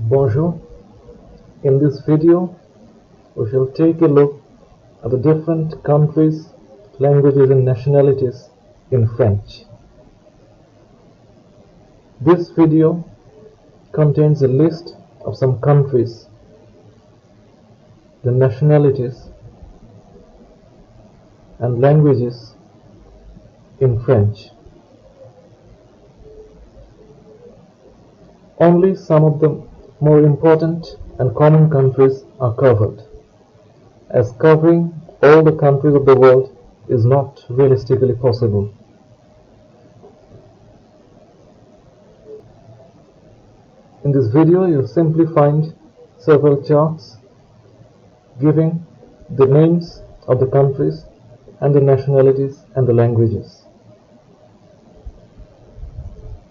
Bonjour. In this video, we shall take a look at the different countries, languages and nationalities in French. This video contains a list of some countries, the nationalities and languages in French. Only some of the more important and common countries are covered, as covering all the countries of the world is not realistically possible. In this video, you'll simply find several charts giving the names of the countries and the nationalities and the languages.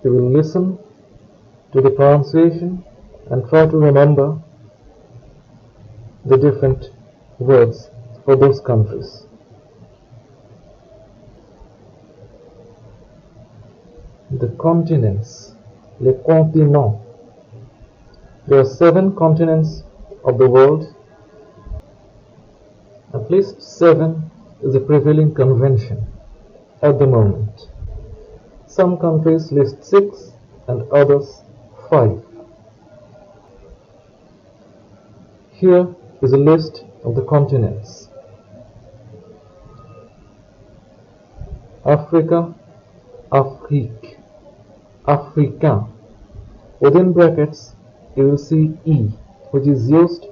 You will listen to the pronunciation and try to remember the different words for those countries. The continents, les continents. There are 7 continents of the world. At least 7 is a prevailing convention at the moment. Some countries list 6 and others 5. Here is a list of the continents. Africa, Afrique, Africain. Within brackets, you will see E, which is used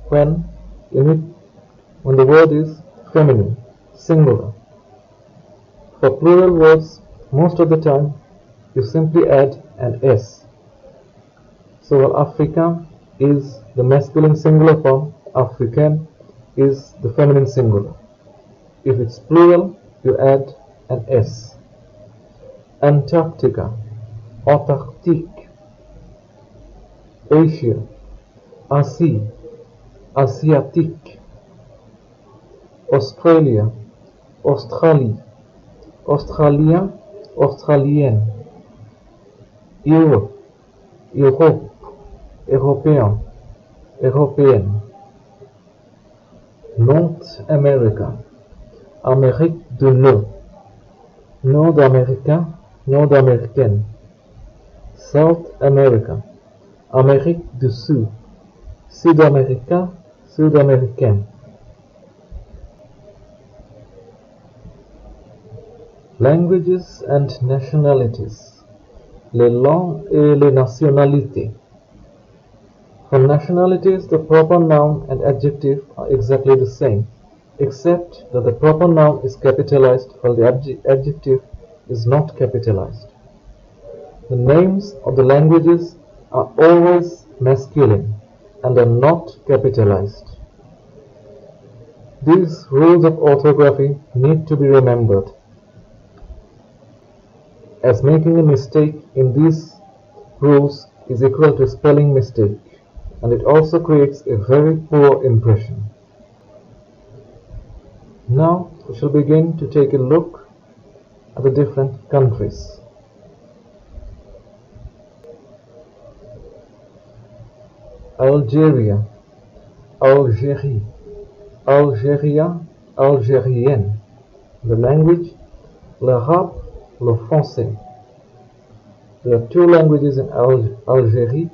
when the word is feminine, singular. For plural words, most of the time, you simply add an S. So Africain is the masculine singular form, Africaine is the feminine singular. If it's plural, you add an S. Antarctica, Antarctique. Asia, Asie, Asiatique. Australia, Australie, Australien, Australienne. Europe, Europe, Européen, Européenne. North America, Amérique du Nord, Nord-américain, Nord-américaine. South America, Amérique du Sud, Sud-américain, Sud-américaine. Languages and nationalities, les langues et les nationalités. For nationalities, the proper noun and adjective are exactly the same, except that the proper noun is capitalized while the adjective is not capitalized. The names of the languages are always masculine and are not capitalized. These rules of orthography need to be remembered, as making a mistake in these rules is equal to spelling mistake, and it also creates a very poor impression. Now we shall begin to take a look at the different countries. Algeria, Algérie, Algérien, Algérienne. The language, l'arabe, le français. There are 2 languages in Algérie.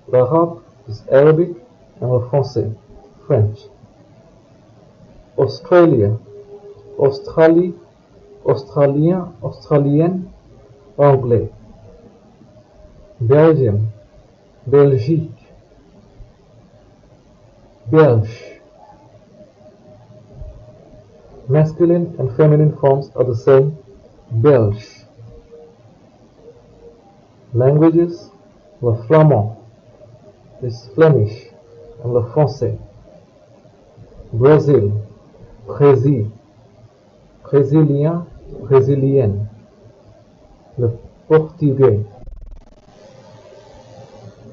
L'arabe is Arabic and le français, French. Australia, Australie, Australien, Australienne, anglais. Belgium, Belgique, Belge. Masculine and feminine forms are the same, Belge. Languages, le flamand is Flemish and le français. Brazil, Brésil, Brésilien, Brésilienne. Le portugais.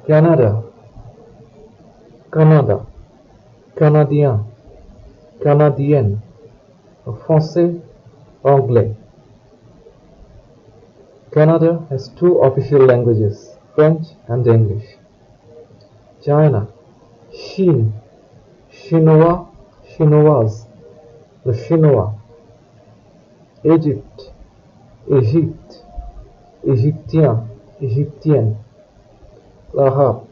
Canada, Canada, Canadien, Canadienne. Le français, anglais. Canada has 2 official languages, French and English. China, Chine, Chinois, Chinoise, le Chinois. Egypt, Égypte, Égyptien, Égyptienne. L'arabe.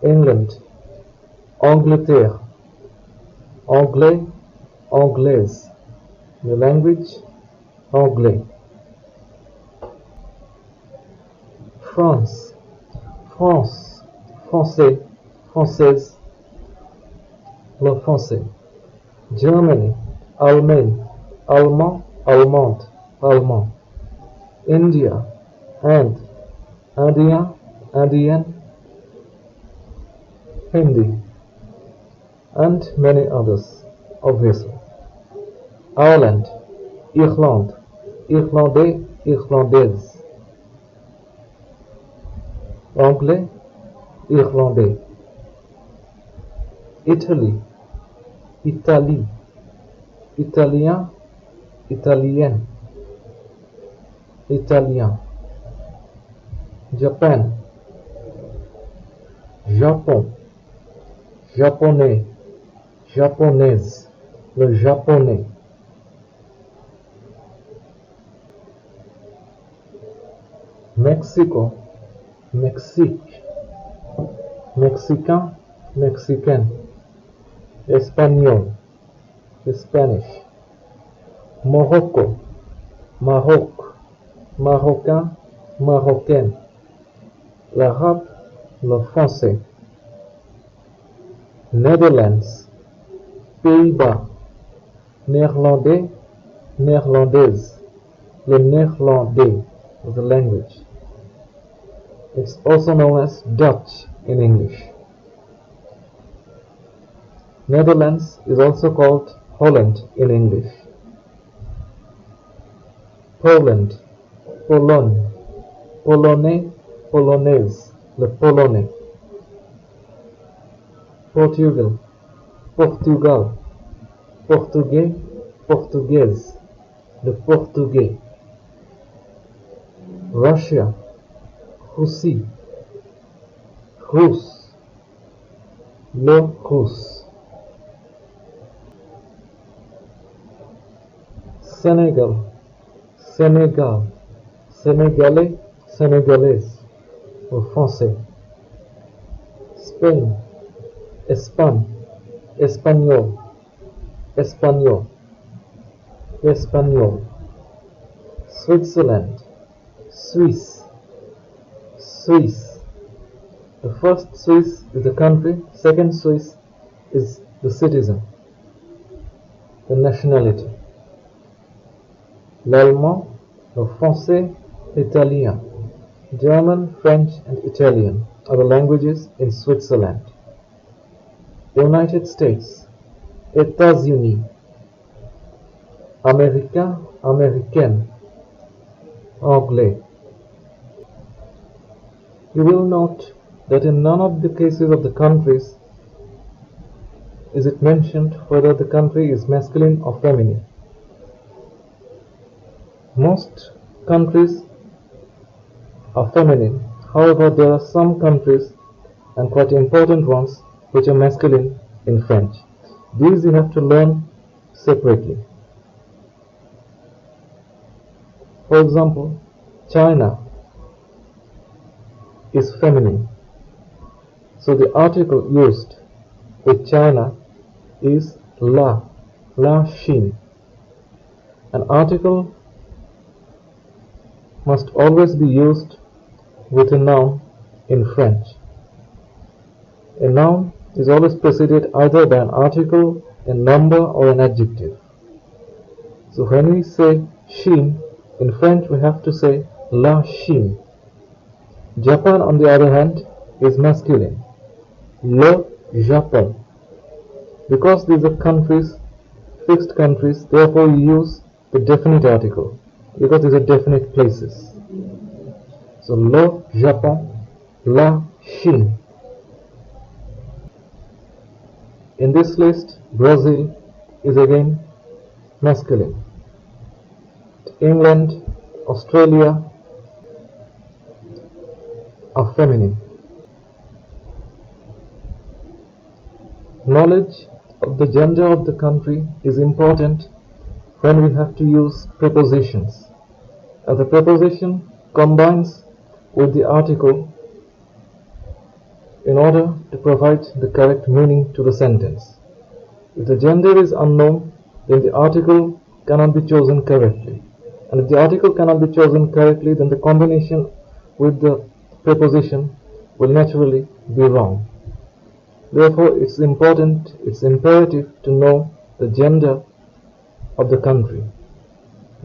England, Angleterre, Anglais, Anglaise. The language, Anglais. France, France, Français, Française, le français. Germany, Allemagne, Allemand, Allemande, Allemand. India, Inde, Indien, Indienne, Hindi, and many others, obviously. Ireland, Irlande, Irlandais, Irlandaise. Anglais, Irlandais. Italy, Italie, Italien, Italienne, Italien. Japan, Japon, Japonais, Japonaise, le japonais. Mexico, Mexique, Mexicain, Mexicaine. Espagnol, Spanish. Morocco, Maroc, Marocain, Marocaine. L'arabe, le français. Netherlands, Pays-Bas, Néerlandais, Néerlandaise, le néerlandais of the language. It's also known as Dutch in English. Netherlands is also called Holland in English. Poland, Pologne, Polonais, Polonaise, le polonais. Portugal, Portugal, Portugais, Portugaise, le portugais. Russia, Russie, Russe, le russe. Senegal, Sénégal, Sénégalais, Sénégalaise, le français. Spain, Espagne, Espagnol, Espagnol, Espagnol. Switzerland, Swiss, Swiss. The first Swiss is the country, second Swiss is the citizen, the nationality. L'allemand, le français, l'italien. German, French, and Italian are the languages in Switzerland. United States, États-Unis. Américain, américaine, anglais. You will note that in none of the cases of the countries is it mentioned whether the country is masculine or feminine. Most countries are feminine, however there are some countries, and quite important ones, which are masculine in French. These you have to learn separately. For example, China is feminine, so the article used with China is la, la Chine. An article must always be used with a noun in French. A noun is always preceded either by an article, a number, or an adjective. So when we say Chine, in French we have to say la Chine. Japan, on the other hand, is masculine, le Japon. Because these are countries, fixed countries, therefore we use the definite article, because these are definite places. So le Japon, la Chine. In this list, Brazil is again masculine. England, Australia are feminine. knowledge of the gender of the country is important when we have to use prepositions, as the preposition combines with the article in order to provide the correct meaning to the sentence. If the gender is unknown, then the article cannot be chosen correctly. And if the article cannot be chosen correctly, then the combination with the preposition will naturally be wrong. Therefore, it's imperative to know the gender of the country.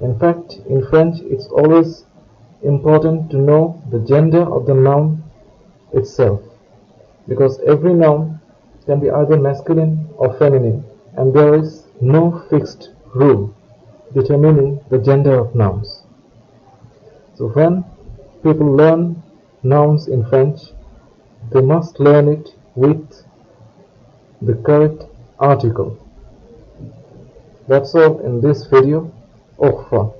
In fact, in French, it's always important to know the gender of the noun itself, because every noun can be either masculine or feminine, and there is no fixed rule determining the gender of nouns. So when people learn nouns in French, they must learn it with the correct article. That's all in this video. Au revoir.